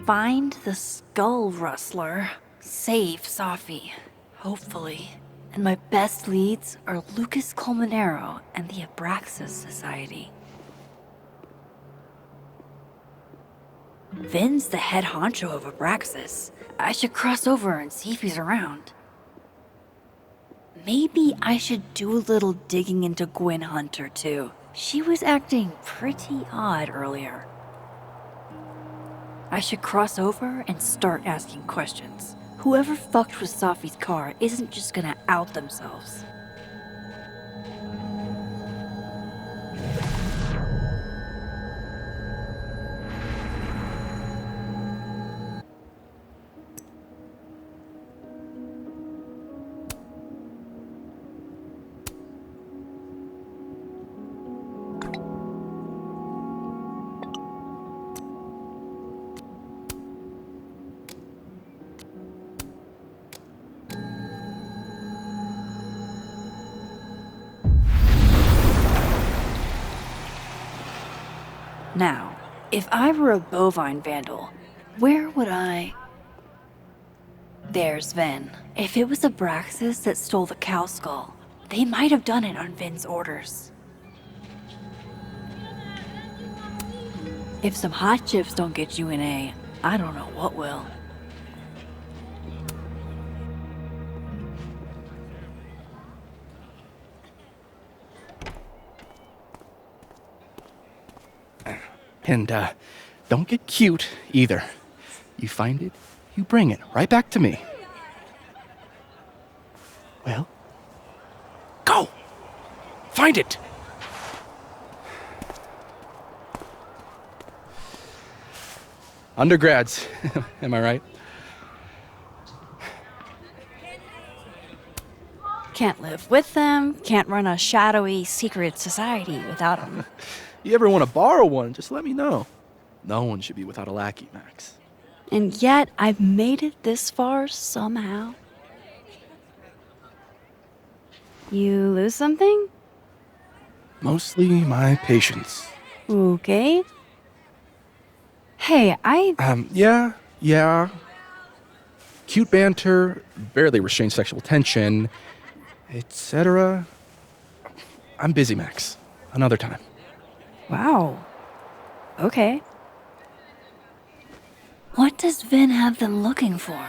Find the Skull Rustler. Save Safi. Hopefully. And my best leads are Lucas Colmenero and the Abraxas Society. Vin's the head honcho of Abraxas. I should cross over and see if he's around. Maybe I should do a little digging into Gwen Hunter, too. She was acting pretty odd earlier. I should cross over and start asking questions. Whoever fucked with Safi's car isn't just gonna out themselves. Now, if I were a bovine vandal, where would I... There's Vin. If it was Abraxas that stole the cow skull, they might have done it on Vin's orders. If some hot chips don't get you an A, I don't know what will. And, don't get cute, either. You find it, you bring it right back to me. Well, go! Find it! Undergrads, am I right? Can't live with them, can't run a shadowy, secret society without them. You ever want to borrow one, just let me know. No one should be without a lackey, Max. And yet, I've made it this far somehow. You lose something? Mostly my patience. Okay. Hey, Yeah. Cute banter, barely restrained sexual tension, etc. I'm busy, Max. Another time. Wow. Okay. What does Vin have them looking for?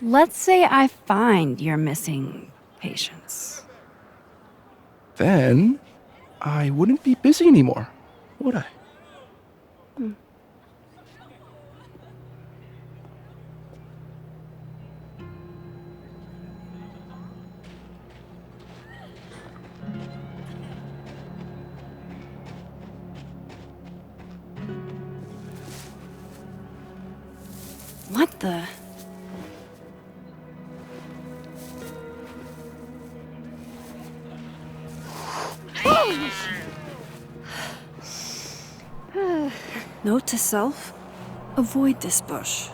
Let's say I find your missing patients. Then I wouldn't be busy anymore, would I? What the? Note to self, avoid this bush.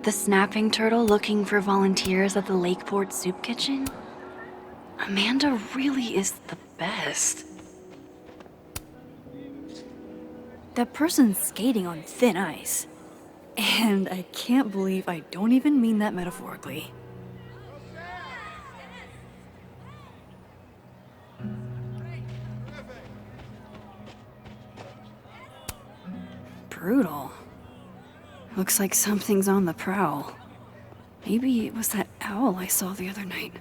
The snapping turtle looking for volunteers at the Lakeport Soup Kitchen? Amanda really is the best. That person's skating on thin ice. And I can't believe I don't even mean that metaphorically. Brutal. Looks like something's on the prowl. Maybe it was that owl I saw the other night.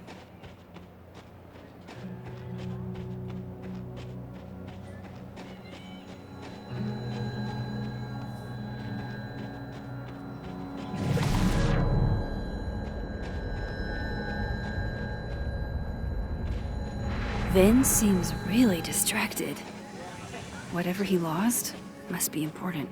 Vin seems really distracted. Whatever he lost must be important.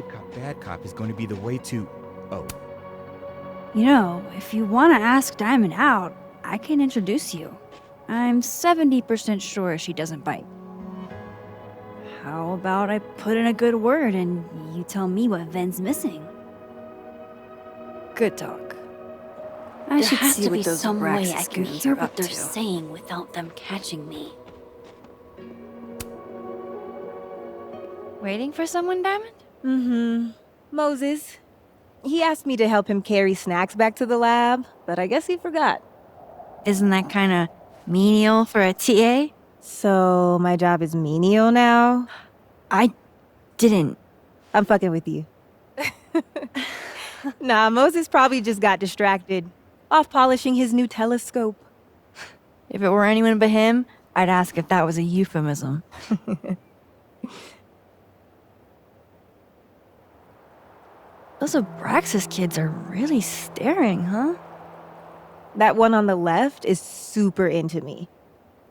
good cop, bad cop is going to be the way to... Oh, You know, if you want to ask Diamond out, I can introduce you. I'm 70% sure she doesn't bite. How about I put in a good word and you tell me what Ven's missing? Good talk. I There should has see to what be those some way I Abraxas can goons hear are what up they're to. saying without them catching me. Waiting for someone, Diamond? Mm-hmm. Moses. He asked me to help him carry snacks back to the lab, but I guess he forgot. Isn't that kind of menial for a TA? So my job is menial now? I didn't. I'm fucking with you. Nah, Moses probably just got distracted. Off polishing his new telescope. If it were anyone but him, I'd ask if that was a euphemism. Those Abraxas kids are really staring, huh? That one on the left is super into me.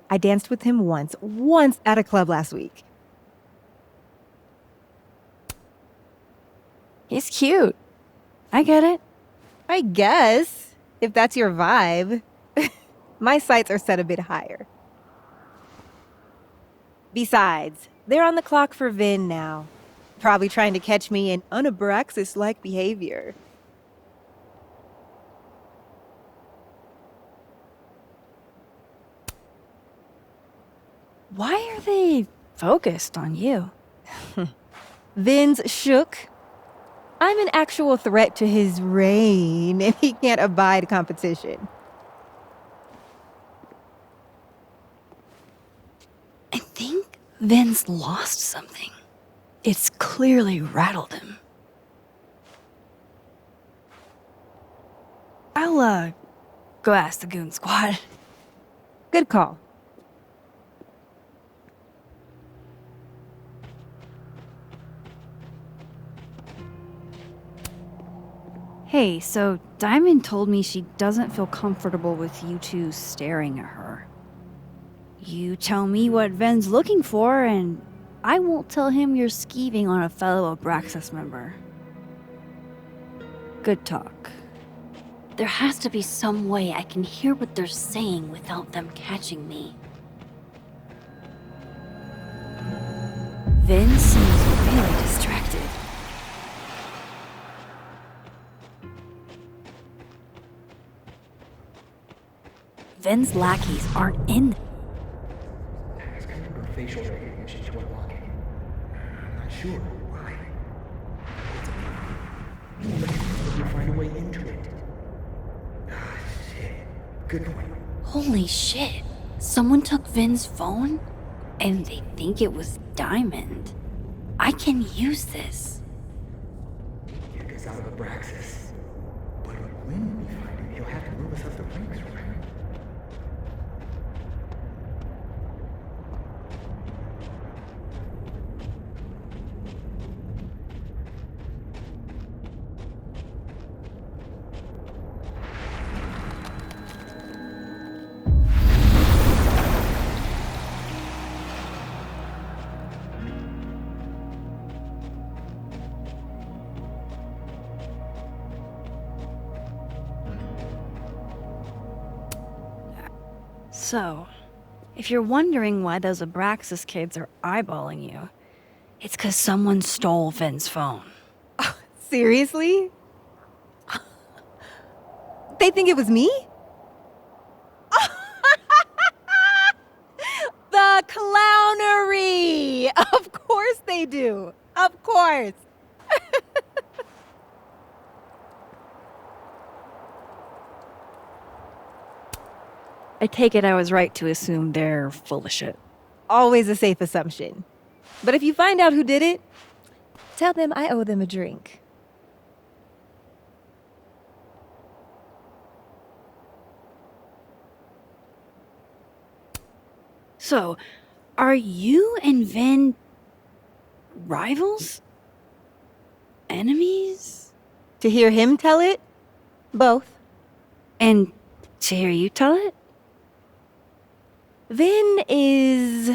I danced with him once at a club last week. He's cute. I get it. I guess, if that's your vibe. My sights are set a bit higher. Besides, they're on the clock for Vin now. Probably trying to catch me in unabraxas-like behavior. Why are they focused on you? Vin's shook. I'm an actual threat to his reign, and he can't abide competition. I think Vin's lost something. It's clearly rattled him. I'll, go ask the goon squad. Good call. Hey, so Diamond told me she doesn't feel comfortable with you two staring at her. You tell me what Ven's looking for, and I won't tell him you're skeeving on a fellow Abraxas member. Good talk. There has to be some way I can hear what they're saying without them catching me. Vin seems really distracted. Vin's lackeys aren't in. Ask for facial recognition to unlock it. I'm not sure why. It's a problem. We'll find a way into it. Ah, shit. Good point. Holy shit. Someone took Vin's phone? And they think it was Diamond. I can use this. Get us out of Abraxas. But when we find him, he'll have to move us up the ranks, right? So, if you're wondering why those Abraxas kids are eyeballing you, it's 'cause someone stole Vin's phone. Seriously? They think it was me? The clownery! Of course they do. Of course. I take it I was right to assume they're full of shit. Always a safe assumption. But if you find out who did it, tell them I owe them a drink. So, are you and Vin rivals? Enemies? To hear him tell it? Both. And to hear you tell it? Vin is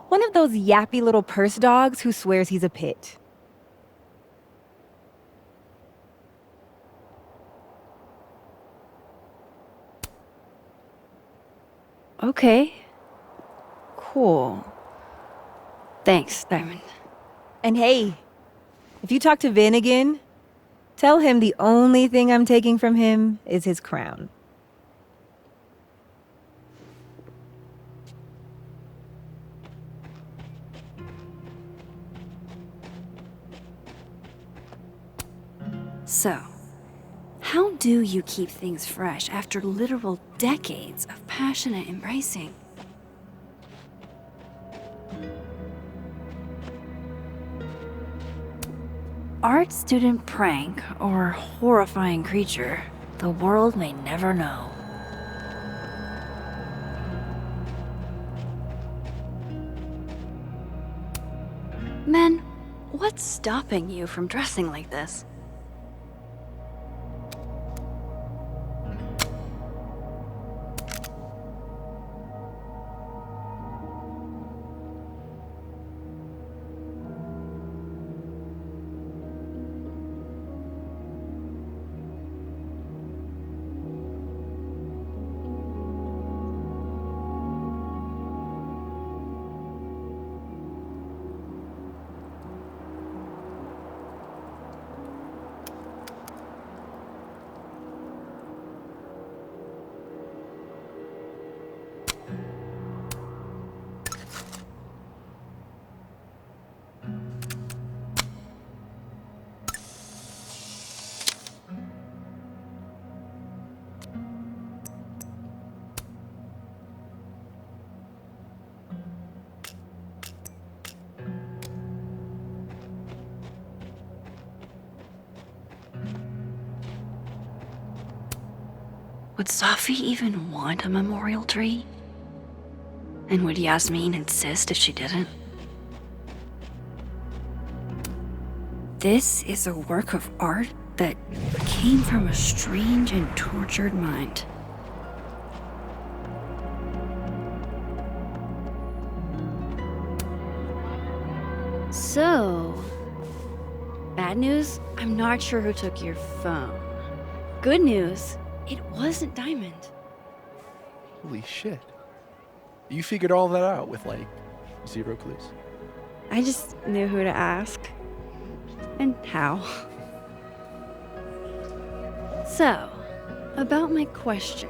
one of those yappy little purse dogs who swears he's a pit. Okay. Cool. Thanks, Diamond. And hey, if you talk to Vin again, tell him the only thing I'm taking from him is his crown. So, how do you keep things fresh after literal decades of passionate embracing? Art student prank or horrifying creature, the world may never know. Men, what's stopping you from dressing like this? Would Safi even want a memorial tree? And would Yasmin insist if she didn't? This is a work of art that came from a strange and tortured mind. So, bad news, I'm not sure who took your phone. Good news, it wasn't Diamond. Holy shit. You figured all that out with, like, 0 clues. I just knew who to ask. And how. So, about my question.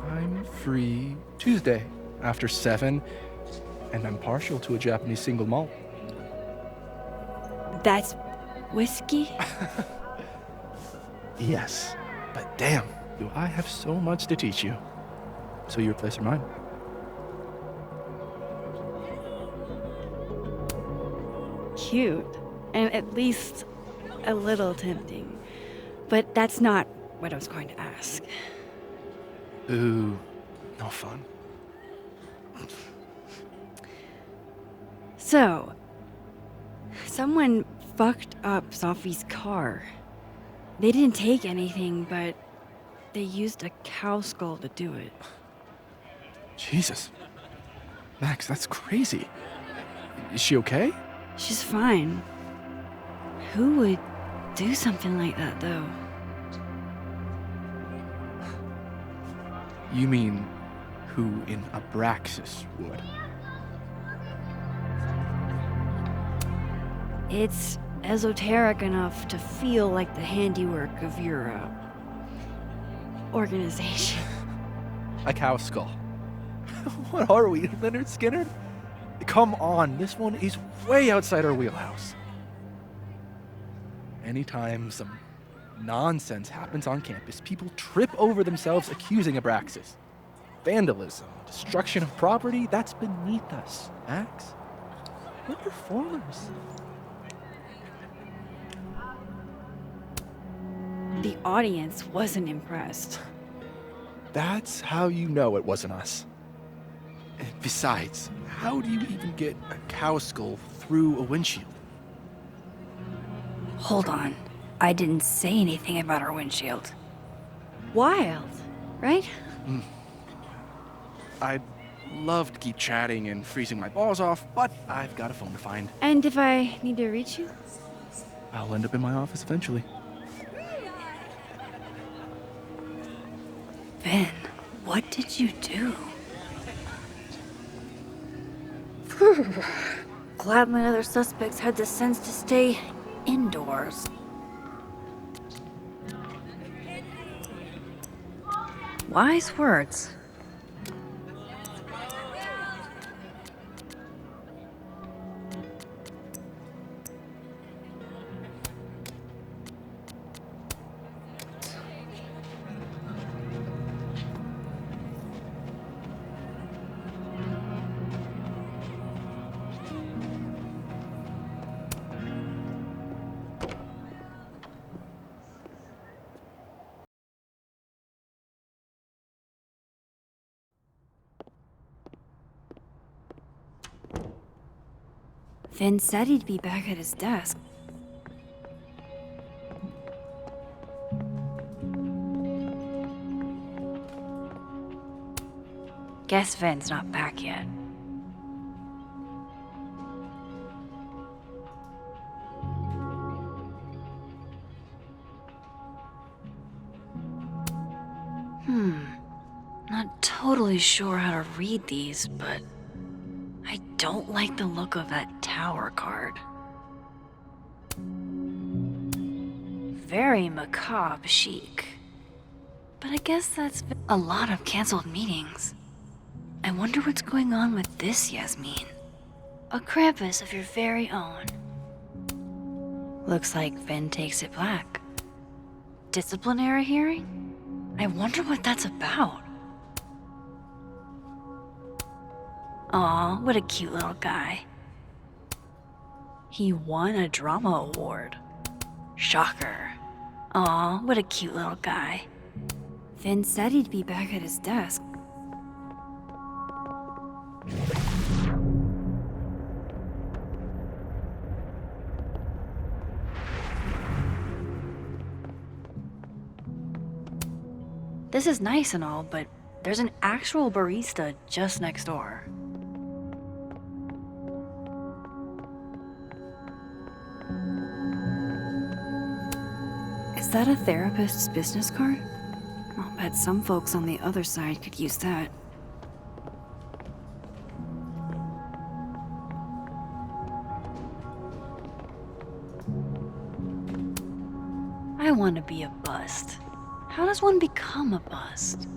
I'm free Tuesday after 7, and I'm partial to a Japanese single malt. That's whiskey? Yes, but damn, do I have so much to teach you. So your place or mine? Cute. And at least a little tempting. But that's not what I was going to ask. Ooh, no fun. So, someone fucked up Safi's car. They didn't take anything, but they used a cow skull to do it. Jesus. Max, that's crazy. Is she okay? She's fine. Who would do something like that, though? You mean who in Abraxas would? It's esoteric enough to feel like the handiwork of your, organization. A cow skull. What are we, Leonard Skinner? Come on, this one is way outside our wheelhouse. Anytime some nonsense happens on campus, people trip over themselves accusing Abraxas. Vandalism, destruction of property, that's beneath us, Max. We're performers. The audience wasn't impressed. That's how you know it wasn't us. And besides, how do you even get a cow skull through a windshield? Hold on. I didn't say anything about our windshield. Wild, right? I'd love to keep chatting and freezing my balls off, but I've got a phone to find. And if I need to reach you? I'll end up in my office eventually. Vin, What did you do? Glad my other suspects had the sense to stay indoors. Wise words. Vin said he'd be back at his desk. Guess Vin's not back yet. Not totally sure how to read these, but I don't like the look of that tower card. Very macabre chic. But I guess that's a lot of canceled meetings. I wonder what's going on with this Yasmin. A Krampus of your very own. Looks like Vin takes it black. Disciplinary hearing? I wonder what that's about. Aw, what a cute little guy. He won a drama award. Shocker. Aw, what a cute little guy. Vin said he'd be back at his desk. This is nice and all, but there's an actual barista just next door. Is that a therapist's business card? I'll bet some folks on the other side could use that. I want to be a bust. How does one become a bust?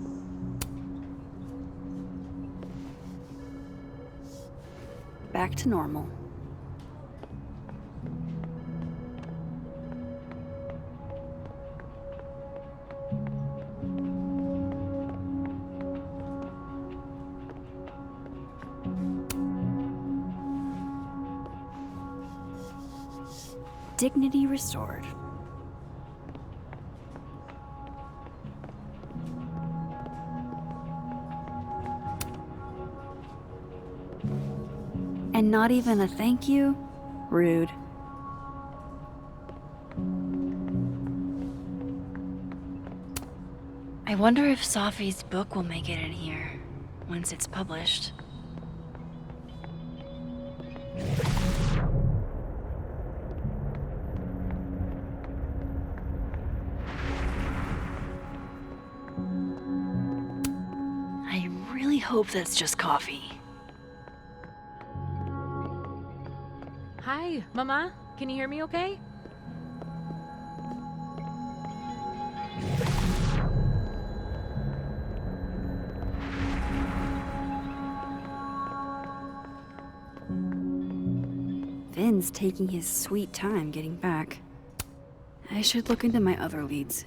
Back to normal. Dignity restored. And not even a thank you? Rude. I wonder if Safi's book will make it in here once it's published. I really hope that's just coffee. Hi, Mama. Can you hear me okay? Vin's taking his sweet time getting back. I should look into my other leads.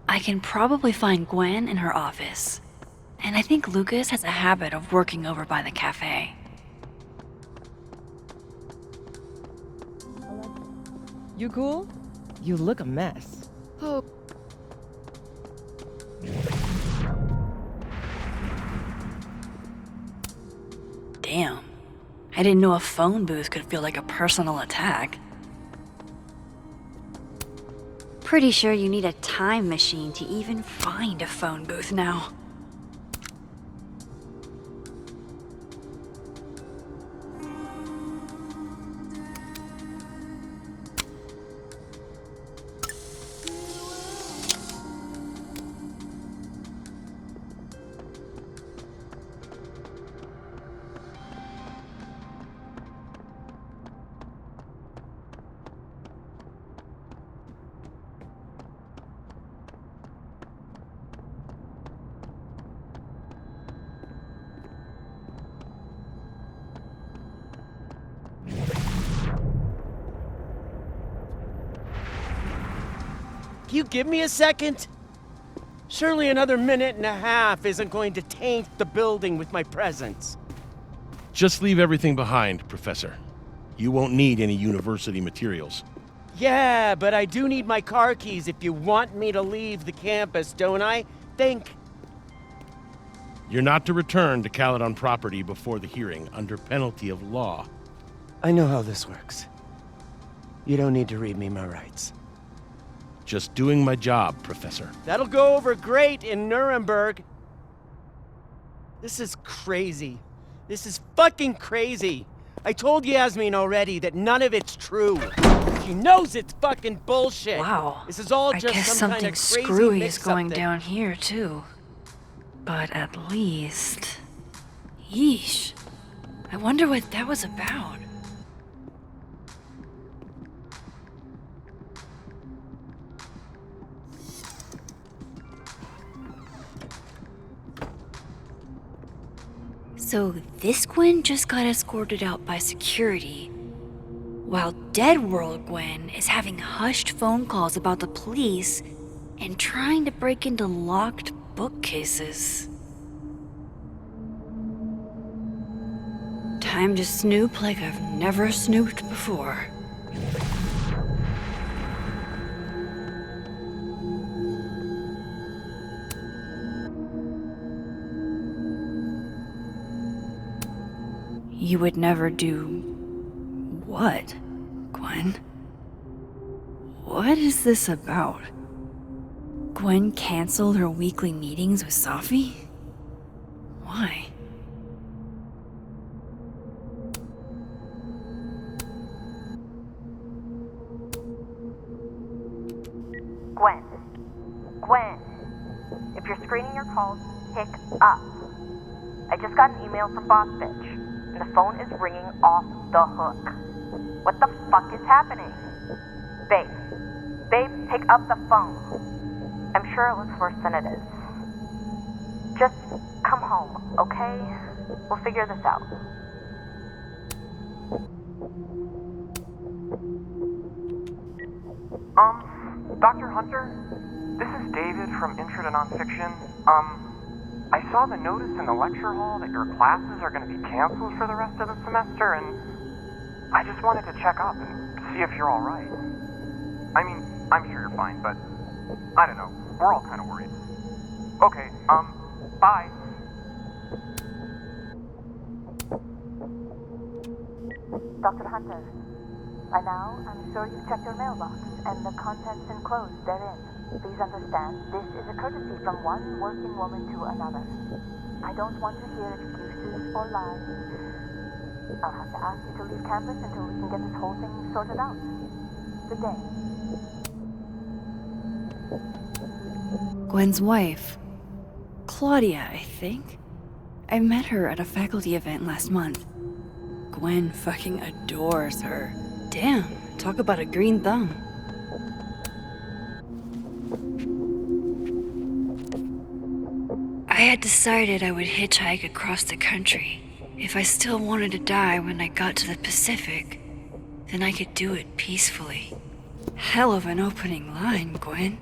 I can probably find Gwen in her office. And I think Lucas has a habit of working over by the cafe. You cool? You look a mess. Oh, Damn. I didn't know a phone booth could feel like a personal attack. Pretty sure you need a time machine to even find a phone booth now. Can you give me a second? Surely another minute and a half isn't going to taint the building with my presence. Just leave everything behind, Professor. You won't need any university materials. Yeah, but I do need my car keys if you want me to leave the campus, don't I? Think. You're not to return to Caledon property before the hearing under penalty of law. I know how this works. You don't need to read me my rights. Just doing my job, Professor. That'll go over great in Nuremberg. This is crazy. This is fucking crazy. I told Yasmin already that none of it's true. She knows it's fucking bullshit. Wow. This is all I just guess some kind something of crazy screwy is mix-up going that- down here, too. But at least... Yeesh. I wonder what that was about. So this Gwen just got escorted out by security, while Dead World Gwen is having hushed phone calls about the police and trying to break into locked bookcases. Time to snoop like I've never snooped before. You would never do... what, Gwen? What is this about? Gwen canceled her weekly meetings with Safi? Why? Gwen. Gwen. If you're screening your calls, pick up. I just got an email from Boss Bitch, and the phone is ringing off the hook. What the fuck is happening? Babe. Babe, pick up the phone. I'm sure it looks worse than it is. Just come home, okay? We'll figure this out. Dr. Hunter? This is David from Intro to Nonfiction. I saw the notice in the lecture hall that your classes are going to be canceled for the rest of the semester, and I just wanted to check up and see if you're all right. I mean, I'm sure you're fine, but I don't know. We're all kind of worried. Okay, bye. Dr. Hunter, by now, I'm sure you've checked your mailbox and the contents enclosed therein. Please understand, this is a courtesy from one working woman to another. I don't want to hear excuses or lies. I'll have to ask you to leave campus until we can get this whole thing sorted out. Good day. Gwen's wife. Claudia, I think. I met her at a faculty event last month. Gwen fucking adores her. Damn, talk about a green thumb. I had decided I would hitchhike across the country. If I still wanted to die when I got to the Pacific, then I could do it peacefully. Hell of an opening line, Gwen.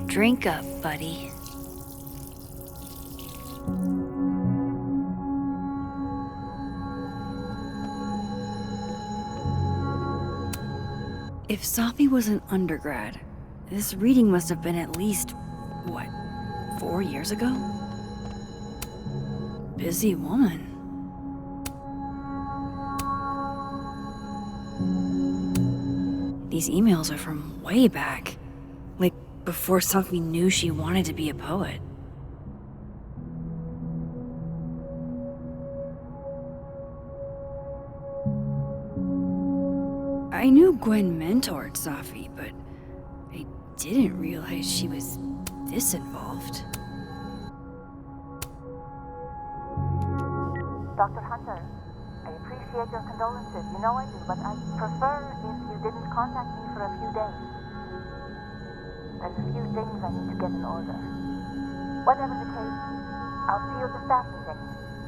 Drink up, buddy. If Safi was an undergrad, this reading must have been at least, 4 years ago? Busy woman. These emails are from way back. Like, before Safi knew she wanted to be a poet. I knew Gwen mentored Safi, but I didn't realize she was this involved. Dr. Hunter, I appreciate appreciate your condolences. You know I do, but I'd prefer if you didn't contact me for a few days. There's a few things I need to get in order. Whatever the case, I'll see you at the staff meeting.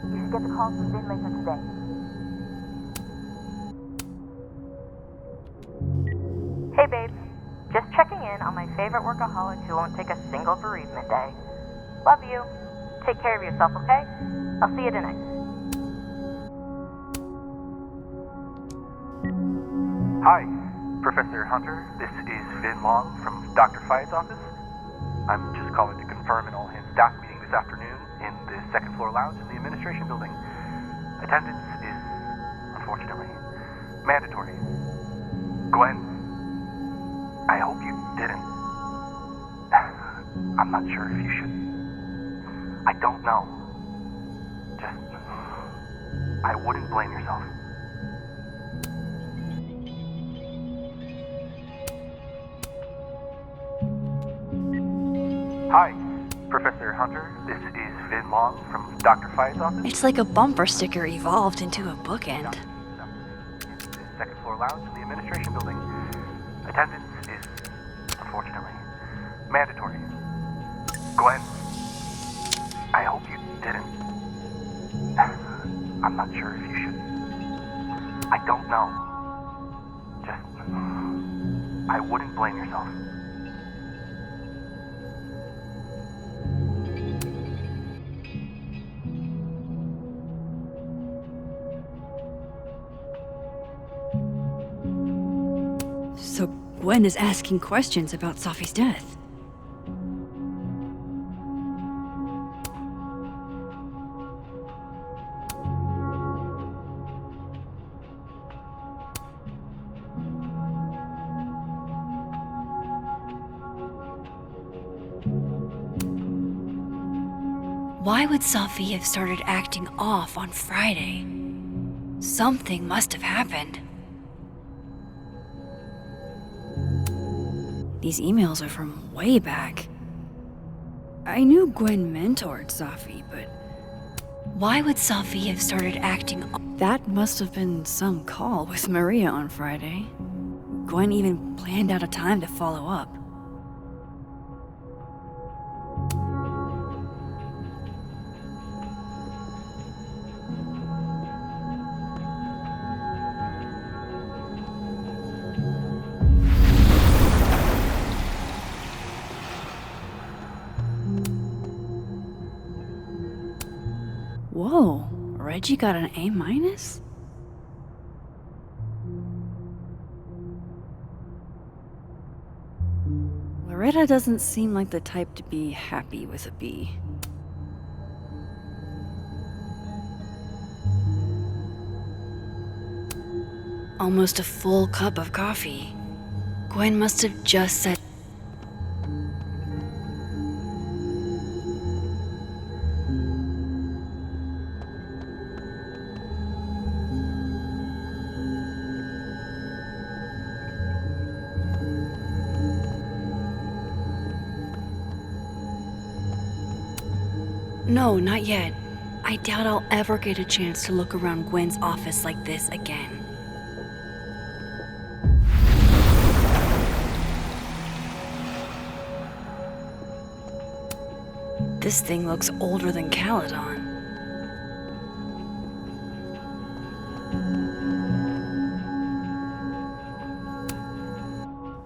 You should get the call from Vin later today. Hey babe, just checking in on my favorite workaholic who won't take a single bereavement day. Love you. Take care of yourself, okay? I'll see you tonight. Hi, Professor Hunter. This is Vin Long from Dr. Fye's office. I'm just calling to confirm an all-hands staff meeting this afternoon in the second floor lounge in the administration building. Attendance is, unfortunately, mandatory. Gwen, I hope you didn't. I'm not sure if you should. I don't know. Just, I wouldn't blame yourself. Hi, Professor Hunter. This is Vin Long from Dr. Fye's office. It's like a bumper sticker evolved into a bookend. In the second floor lounge in the administration building. Attendance is, unfortunately, mandatory. Gwen, I hope you didn't. I'm not sure if you should. I don't know. Just, I wouldn't blame yourself. So Gwen is asking questions about Safi's death. Why would Safi have started acting off on Friday? Something must have happened. These emails are from way back. I knew Gwen mentored Safi, but Why would Safi have started acting that must have been some call with Maria on Friday. Gwen even planned out a time to follow up. Whoa, Reggie got an A-? Loretta doesn't seem like the type to be happy with a B. almost a full cup of coffee? Gwen must have just said. No, not yet. I doubt I'll ever get a chance to look around Gwen's office like this again. This thing looks older than Caledon.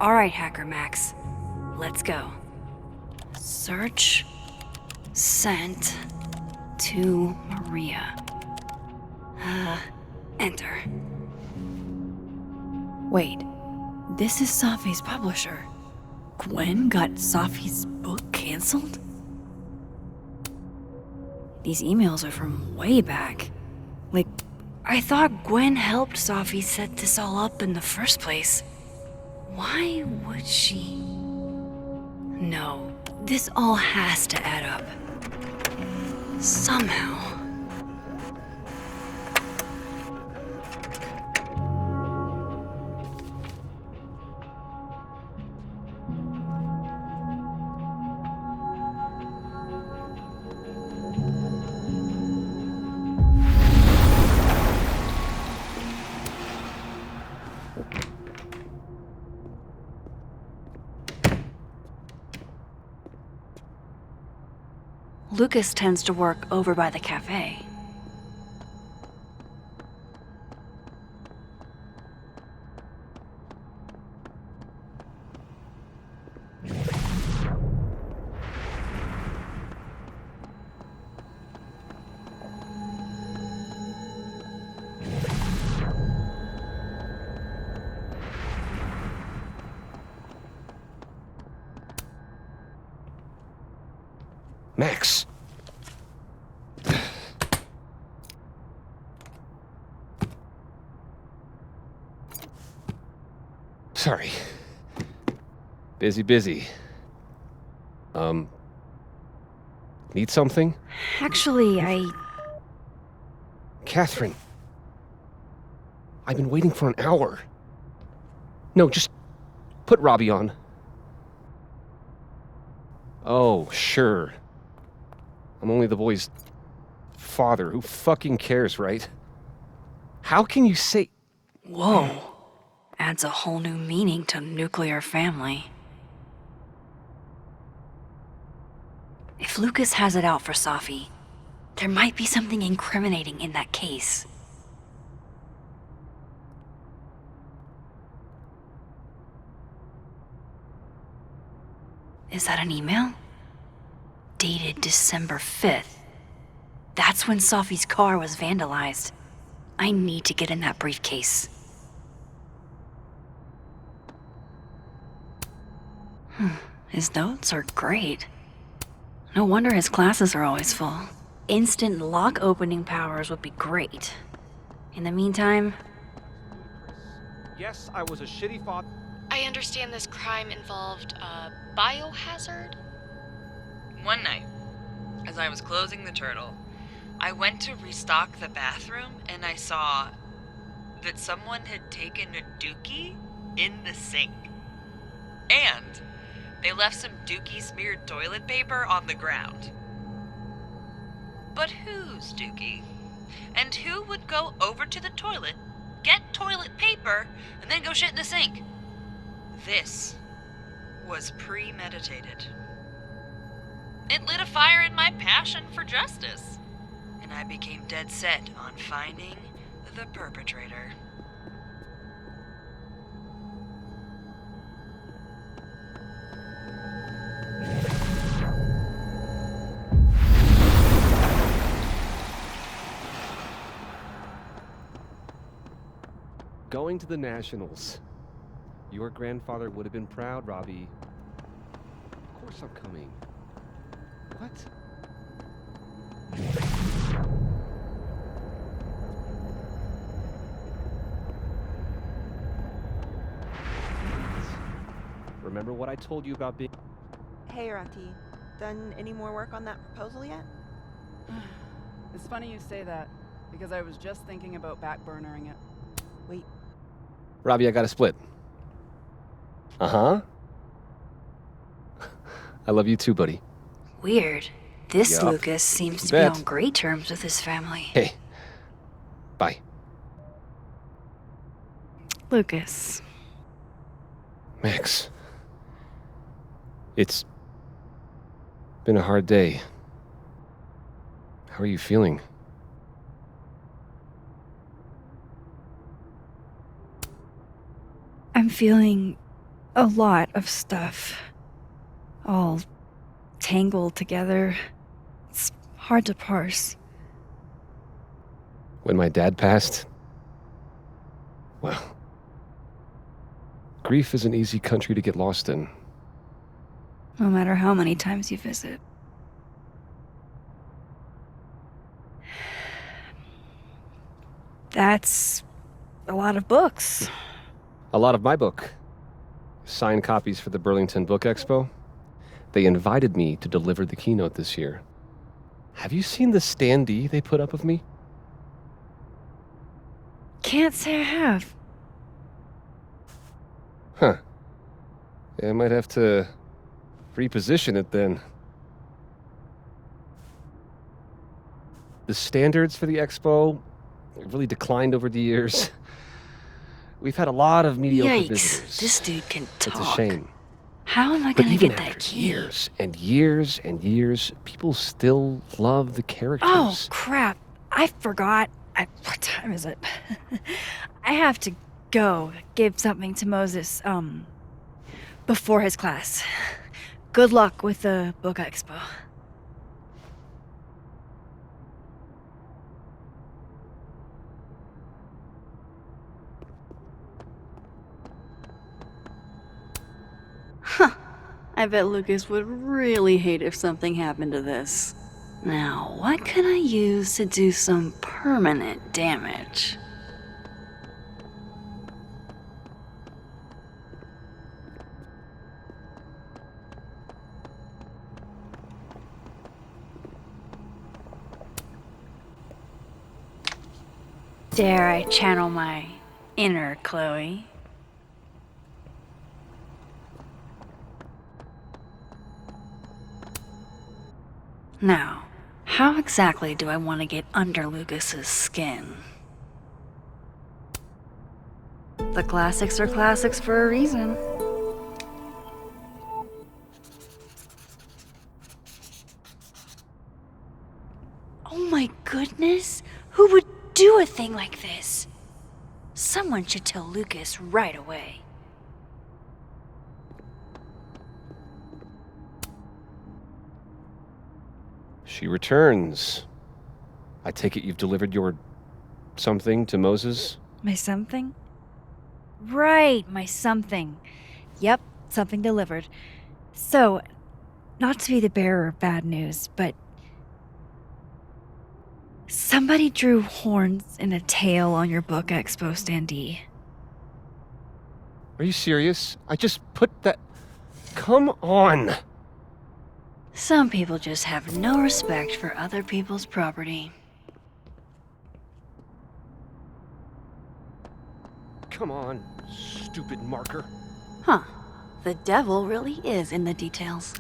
All right, Hacker Max. Let's go. Search. Sent to Maria. Enter. Wait, this is Safi's publisher. Gwen got Safi's book canceled? These emails are from way back. Like, I thought Gwen helped Safi set this all up in the first place. Why would she? No, this all has to add up. Somehow. Lucas tends to work over by the cafe. Max. Sorry. Busy. Need something? Actually, Catherine. I've been waiting for an hour. No, just put Robbie on. Oh, sure. I'm only the boy's father. Who fucking cares, right? How can you say... Whoa. Adds a whole new meaning to nuclear family. If Lucas has it out for Safi, there might be something incriminating in that case. Is that an email? Dated December 5th. That's when Safi's car was vandalized. I need to get in that briefcase. His notes are great. No wonder his classes are always full. Instant lock opening powers would be great. In the meantime... Yes, I was a shitty father. I understand this crime involved a biohazard? One night, as I was closing the turtle, I went to restock the bathroom and I saw that someone had taken a dookie in the sink. And they left some dookie-smeared toilet paper on the ground. But whose dookie? And who would go over to the toilet, get toilet paper, and then go shit in the sink? This was premeditated. It lit a fire in my passion for justice, and I became dead set on finding the perpetrator. Going to the Nationals. Your grandfather would have been proud, Robbie. Of course I'm coming. What? Remember what I told you about being... Hey, Rati. Done any more work on that proposal yet? It's funny you say that, because I was just thinking about backburnering it. Wait. Robbie, I got a split. Uh-huh. I love you too, buddy. Weird. This Yup. Lucas seems You to be bet. on great terms with his family. Hey. Bye. Lucas. Max. It's been a hard day. How are you feeling? I'm feeling a lot of stuff. All tangled together. It's hard to parse. When my dad passed, well, grief is an easy country to get lost in. No matter how many times you visit. That's a lot of books. A lot of my book. Signed copies for the Burlington Book Expo. They invited me to deliver the keynote this year. Have you seen the standee they put up of me? Can't say I have. Huh. Yeah, I might have to reposition it then. The standards for the expo really declined over the years. We've had a lot of mediocre Yikes. visitors. This dude can talk. It's a shame. How am I But gonna even get that after key? years and years and years, people still love the characters. Oh, crap. I forgot. What time is it? I have to go give something to Moses, before his class. Good luck with the book expo. Huh. I bet Lucas would really hate if something happened to this. Now, what can I use to do some permanent damage? Dare I channel my inner Chloe? Now, how exactly do I want to get under Lucas's skin? The classics are classics for a reason. Oh my goodness! Who would do a thing like this? Someone should tell Lucas right away. She returns. I take it you've delivered your something to Moses? My something? Right, my something. Yep, something delivered. So, not to be the bearer of bad news, but somebody drew horns and a tail on your book expo standee. Are you serious? I just put that... Come on! Some people just have no respect for other people's property. Come on, stupid marker. Huh. The devil really is in the details.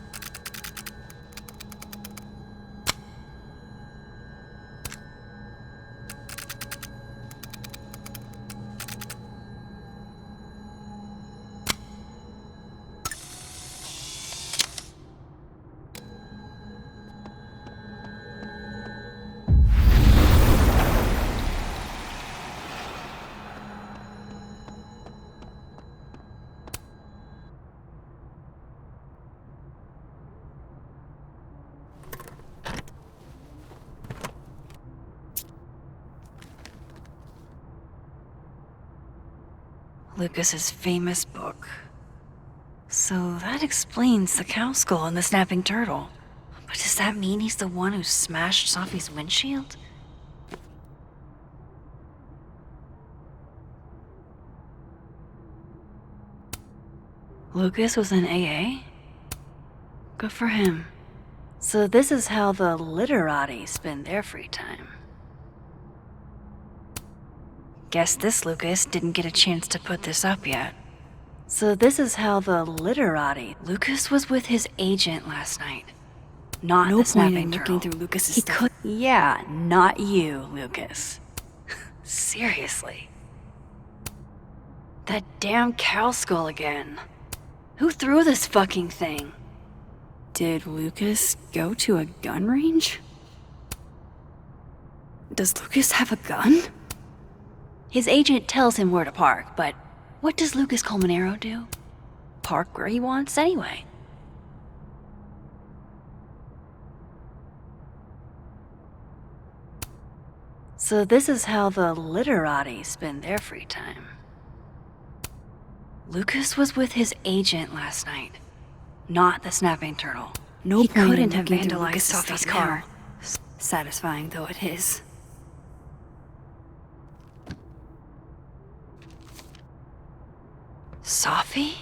Lucas's famous book. So that explains the cow skull and the snapping turtle. But does that mean he's the one who smashed Sophie's windshield? Lucas was in AA? Good for him. So this is how the literati spend their free time. Guess this Lucas didn't get a chance to put this up yet. So this is how the literati... Lucas was with his agent last night. Not No the point snapping in turtle. looking through Lucas's He stuff. could... Yeah, not you, Lucas. Seriously. That damn cow skull again. Who threw this fucking thing? Did Lucas go to a gun range? Does Lucas have a gun? His agent tells him where to park, but what does Lucas Colmenero do? Park where he wants anyway. So this is how the literati spend their free time. Lucas was with his agent last night. Not the snapping turtle. No He point in couldn't have looking through vandalized Lucas's Sophie's stuff car. now. Satisfying though it is. Sophie?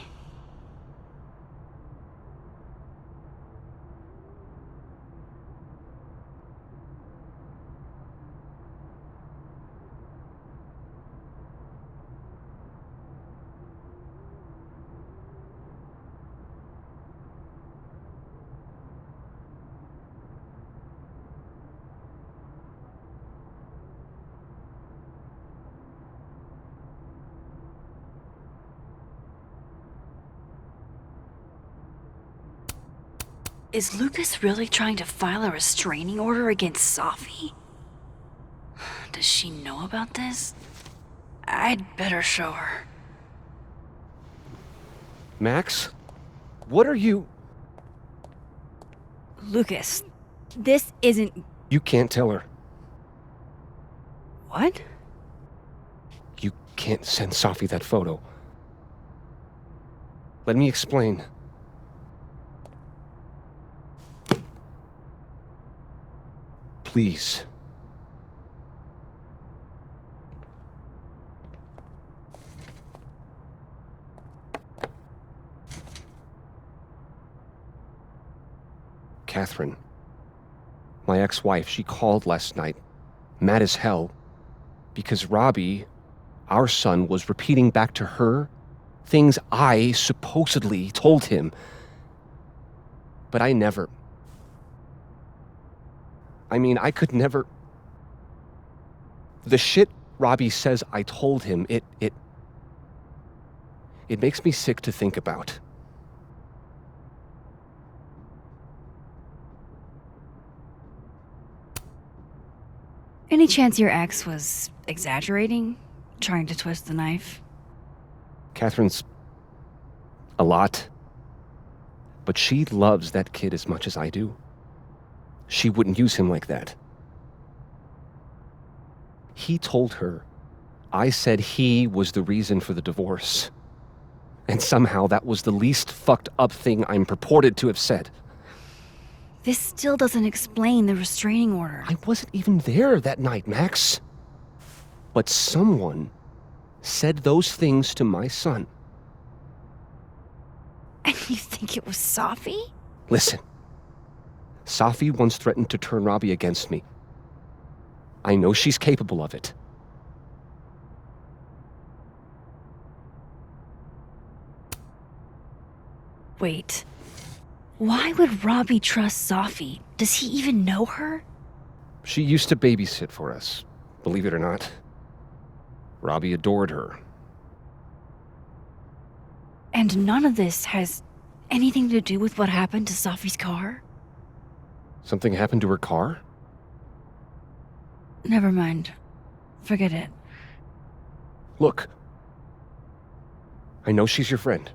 Is Lucas really trying to file a restraining order against Safi? Does she know about this? I'd better show her. Max? What are you... Lucas, this isn't... You can't tell her. What? You can't send Safi that photo. Let me explain. Please. Catherine, my ex-wife, she called last night, mad as hell, because Robbie, our son, was repeating back to her things I supposedly told him. But I never... I mean, I could never... The shit Robbie says I told him, it makes me sick to think about. Any chance your ex was exaggerating? Trying to twist the knife? Catherine's a lot. But she loves that kid as much as I do. She wouldn't use him like that. He told her I said he was the reason for the divorce. And somehow that was the least fucked up thing I'm purported to have said. This still doesn't explain the restraining order. I wasn't even there that night, Max. But someone said those things to my son. And you think it was Safi? Listen. Safi once threatened to turn Robbie against me. I know she's capable of it. Wait. Why would Robbie trust Safi? Does he even know her? She used to babysit for us, believe it or not. Robbie adored her. And none of this has anything to do with what happened to Safi's car? Something happened to her car? Never mind. Forget it. Look. I know she's your friend.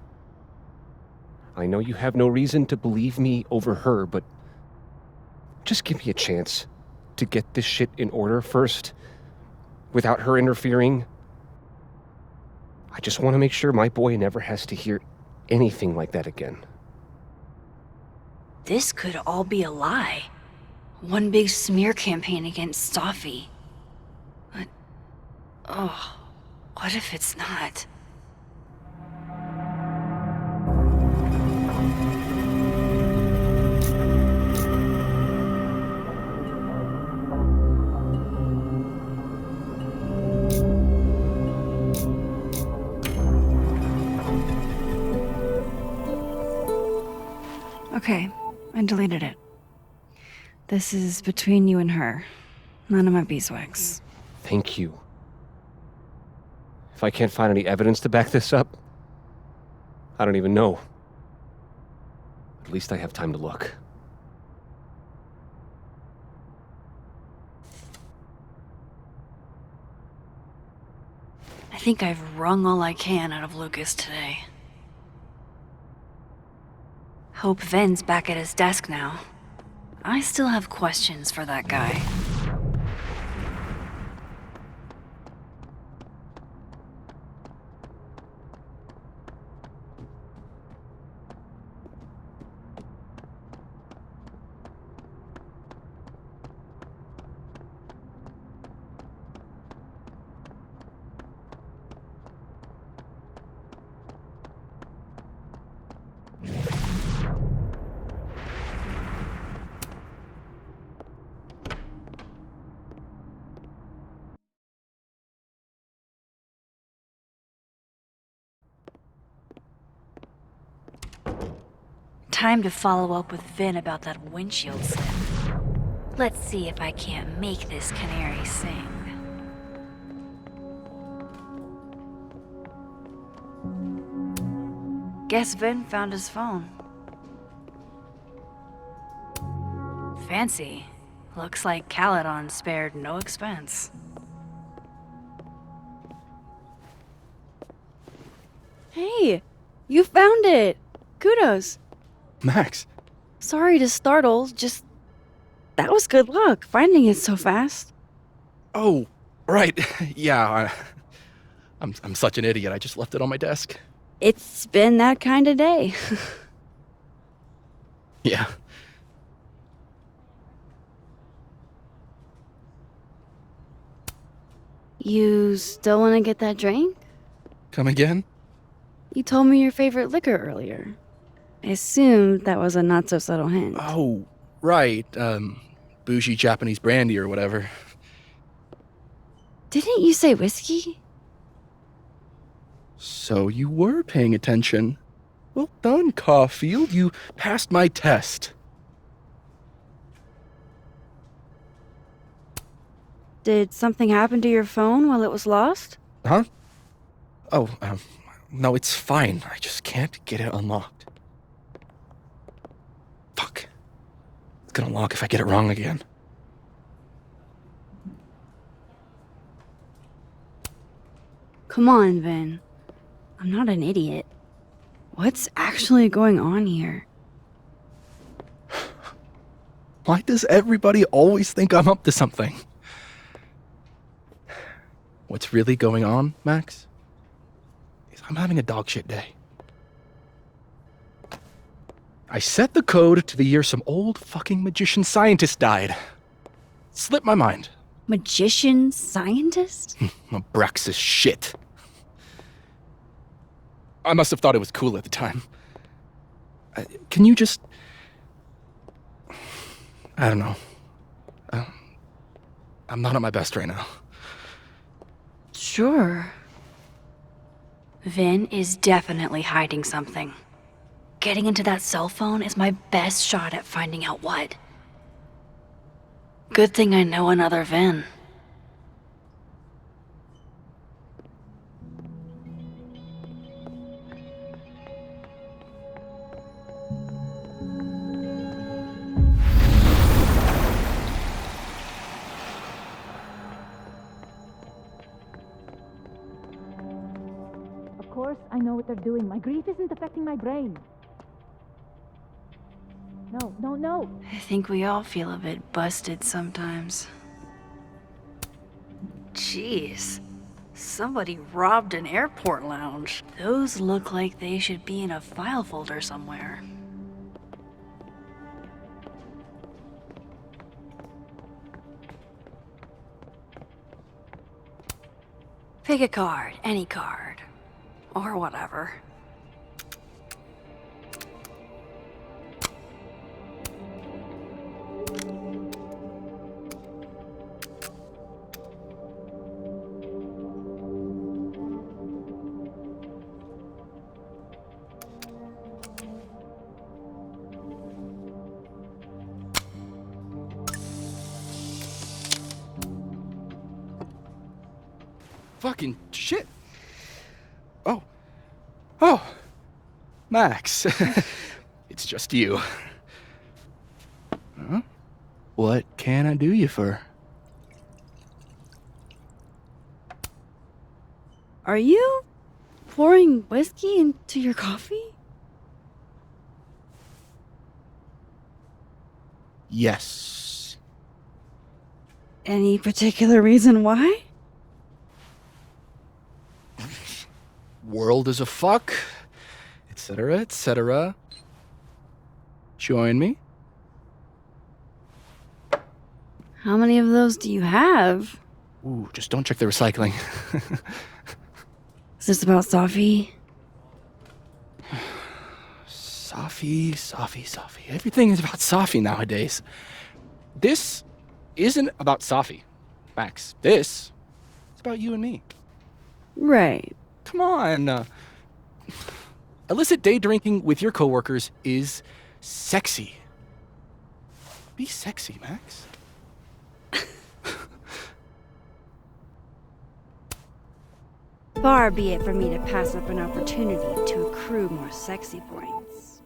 I know you have no reason to believe me over her, but just give me a chance to get this shit in order first, without her interfering. I just want to make sure my boy never has to hear anything like that again. This could all be a lie. One big smear campaign against Safi. But... oh, what if it's not? Okay, I deleted it. This is between you and her. None of my beeswax. Thank you. If I can't find any evidence to back this up, I don't even know. At least I have time to look. I think I've wrung all I can out of Lucas today. Hope Ven's back at his desk now. I still have questions for that guy. Time to follow up with Vin about that windshield slip. Let's see if I can't make this canary sing. Guess Vin found his phone. Fancy. Looks like Caledon spared no expense. Hey, you found it! Kudos! Max, Sorry to startle, just. That was good luck, finding it so fast. oh, right. Yeah, I'm such an idiot. I just left it on my desk. It's been that kind of day. Yeah. You still want to get that drink? Come again? You told me your favorite liquor earlier. I assumed that was a not so subtle hint. Oh, right. Bougie Japanese brandy or whatever. Didn't you say whiskey? So you were paying attention. Well done, Caulfield. You passed my test. Did something happen to your phone while it was lost? Huh? Oh, no, it's fine. I just can't get it unlocked. Fuck. It's gonna lock if I get it wrong again. Come on, Vin. I'm not an idiot. What's actually going on here? Why does everybody always think I'm up to something? What's really going on, Max, is I'm having a dogshit day. I set the code to the year some old fucking magician scientist died. Slipped my mind. Magician scientist? Abraxas shit. I must have thought it was cool at the time. Can you just... I don't know. I'm not at my best right now. Sure. Vin is definitely hiding something. Getting into that cell phone is my best shot at finding out what. Good thing I know another Vin. Of course, I know what they're doing. My grief isn't affecting my brain. No. I think we all feel a bit busted sometimes. Jeez. Somebody robbed an airport lounge. Those look like they should be in a file folder somewhere. Pick a card, any card. Or whatever. Fucking shit. Oh. Max. It's just you. Huh? What can I do you for? Are you pouring whiskey into your coffee? Yes. Any particular reason why? World is a fuck, etc., etc. Join me. How many of those do you have? Ooh, just don't check the recycling. Is this about Safi? Safi. Everything is about Safi nowadays. This isn't about Safi, Max. This is about you and me. Right. Come on. Illicit day drinking with your coworkers is sexy. Be sexy, Max. Far be it for me to pass up an opportunity to accrue more sexy points.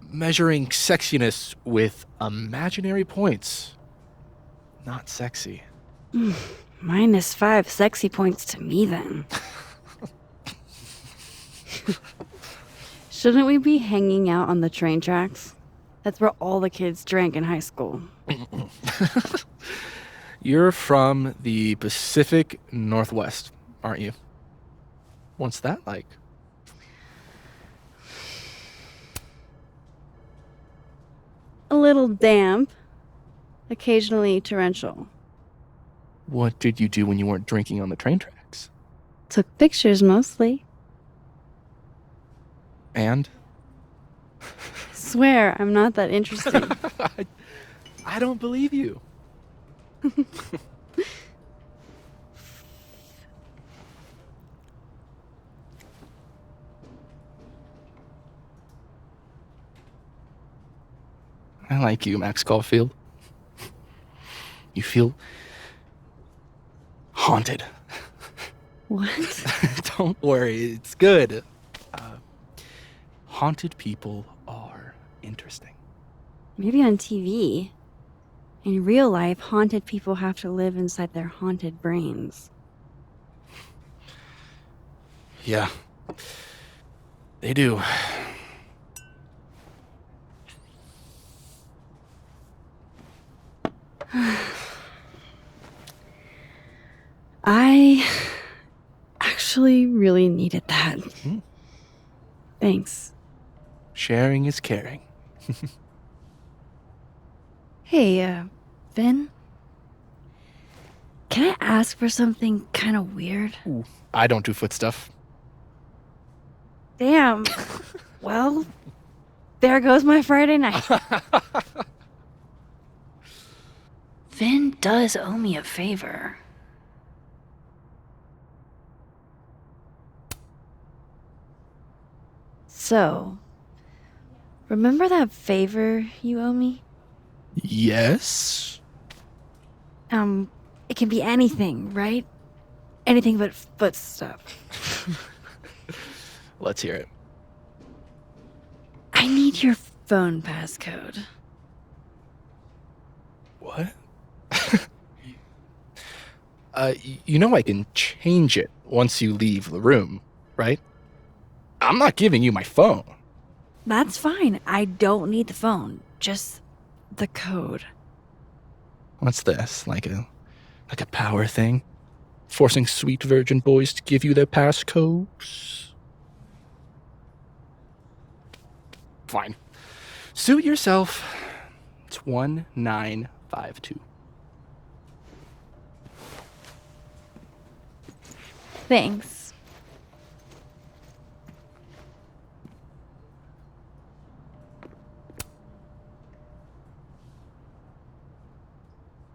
Measuring sexiness with imaginary points. Not sexy. -5 sexy points to me then. Shouldn't we be hanging out on the train tracks? That's where all the kids drank in high school. You're from the Pacific Northwest, aren't you? What's that like? A little damp, occasionally torrential. What did you do when you weren't drinking on the train tracks? Took pictures mostly. And? Swear, I'm not that interesting. I don't believe you. I like you, Max Caulfield. You feel haunted. What? Don't worry, it's good. Haunted people are interesting. Maybe on TV. In real life, haunted people have to live inside their haunted brains. Yeah, they do. I actually really needed that. Thanks. Sharing is caring. Hey, Vin? Can I ask for something kind of weird? Ooh, I don't do foot stuff. Damn. Well, there goes my Friday night. Vin does owe me a favor. So, remember that favor you owe me? Yes? It can be anything, right? Anything but foot stuff. Let's hear it. I need your phone passcode. What? You know I can change it once you leave the room, right? I'm not giving you my phone. That's fine. I don't need the phone. Just the code. What's this? Like a power thing? Forcing sweet virgin boys to give you their passcodes? Fine. Suit yourself. It's 1952. Thanks.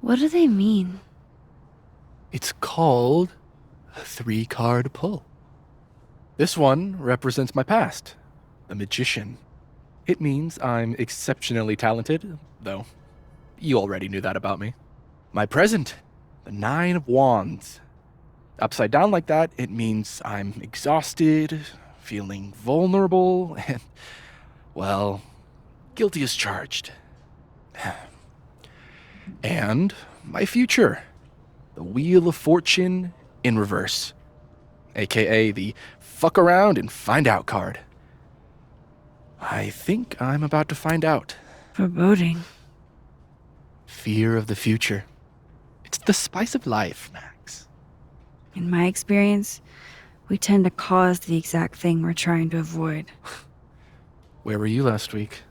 What do they mean? It's called a 3-card pull. This one represents my past, the magician. It means I'm exceptionally talented, though you already knew that about me. My present, the 9 of Wands. Upside down like that, it means I'm exhausted, feeling vulnerable, and, well, guilty as charged. And my future, the Wheel of Fortune in reverse, aka the fuck around and find out card. I think I'm about to find out. Foreboding. Fear of the future. It's the spice of life, Max. In my experience, we tend to cause the exact thing we're trying to avoid. Where were you last week?